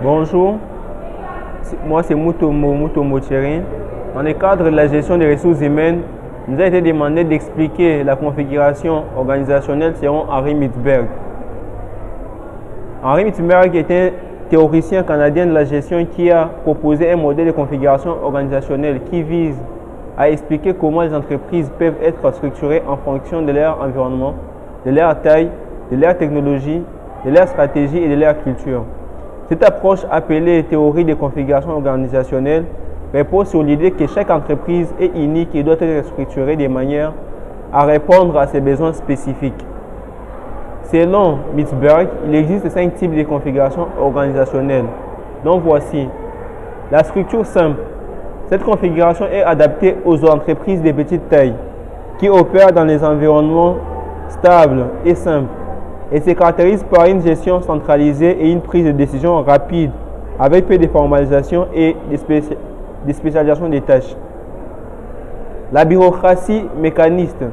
Bonjour, moi c'est Mutombo Thierry. Dans le cadre de la gestion des ressources humaines, il nous a été demandé d'expliquer la configuration organisationnelle selon Henri Mintzberg. Henri Mintzberg est un théoricien canadien de la gestion qui a proposé un modèle de configuration organisationnelle qui vise à expliquer comment les entreprises peuvent être structurées en fonction de leur environnement, de leur taille, de leur technologie, de leur stratégie et de leur culture. Cette approche appelée théorie de configuration organisationnelle repose sur l'idée que chaque entreprise est unique et doit être structurée de manière à répondre à ses besoins spécifiques. Selon Mintzberg, il existe 5 types de configuration organisationnelle. Donc voici la structure simple. Cette configuration est adaptée aux entreprises de petite taille qui opèrent dans des environnements stables et simples et se caractérise par une gestion centralisée et une prise de décision rapide avec peu de formalisation et de spécialisation des tâches. La bureaucratie mécaniste.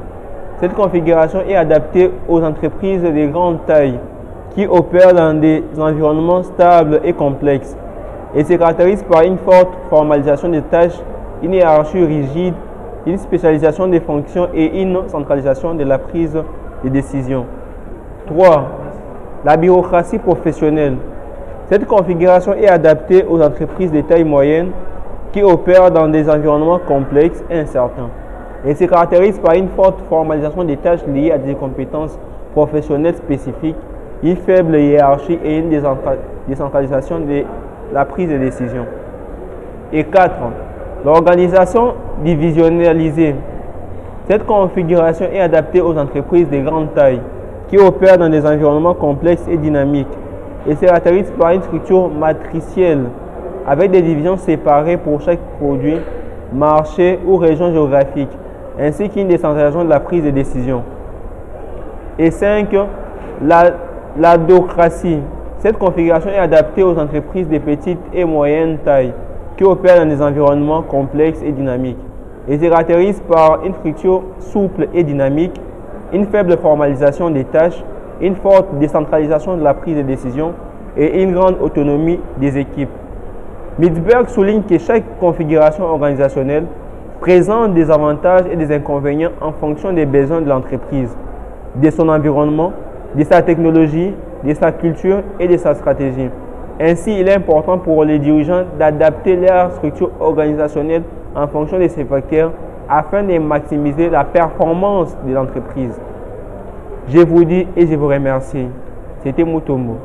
Cette configuration est adaptée aux entreprises de grande taille qui opèrent dans des environnements stables et complexes et se caractérise par une forte formalisation des tâches, une hiérarchie rigide, une spécialisation des fonctions et une centralisation de la prise de décision. 3. La bureaucratie professionnelle. Cette configuration est adaptée aux entreprises de taille moyenne qui opèrent dans des environnements complexes et incertains et se caractérise par une forte formalisation des tâches liées à des compétences professionnelles spécifiques, une faible hiérarchie et une décentralisation de la prise de décision. Et 4. L'organisation divisionnalisée. Cette configuration est adaptée aux entreprises de grande taille qui opèrent dans des environnements complexes et dynamiques et se caractérise par une structure matricielle avec des divisions séparées pour chaque produit, marché ou région géographique, ainsi qu'une décentralisation de la prise de décision. Et 5. L'adhocratie. Cette configuration est adaptée aux entreprises de petite et moyenne taille qui opèrent dans des environnements complexes et dynamiques et se caractérise par une structure souple et dynamique, une faible formalisation des tâches, une forte décentralisation de la prise de décision et une grande autonomie des équipes. Mintzberg souligne que chaque configuration organisationnelle présente des avantages et des inconvénients en fonction des besoins de l'entreprise, de son environnement, de sa technologie, de sa culture et de sa stratégie. Ainsi, il est important pour les dirigeants d'adapter leur structure organisationnelle en fonction de ces facteurs afin de maximiser la performance de l'entreprise. Je vous dis et je vous remercie. C'était Mutombo.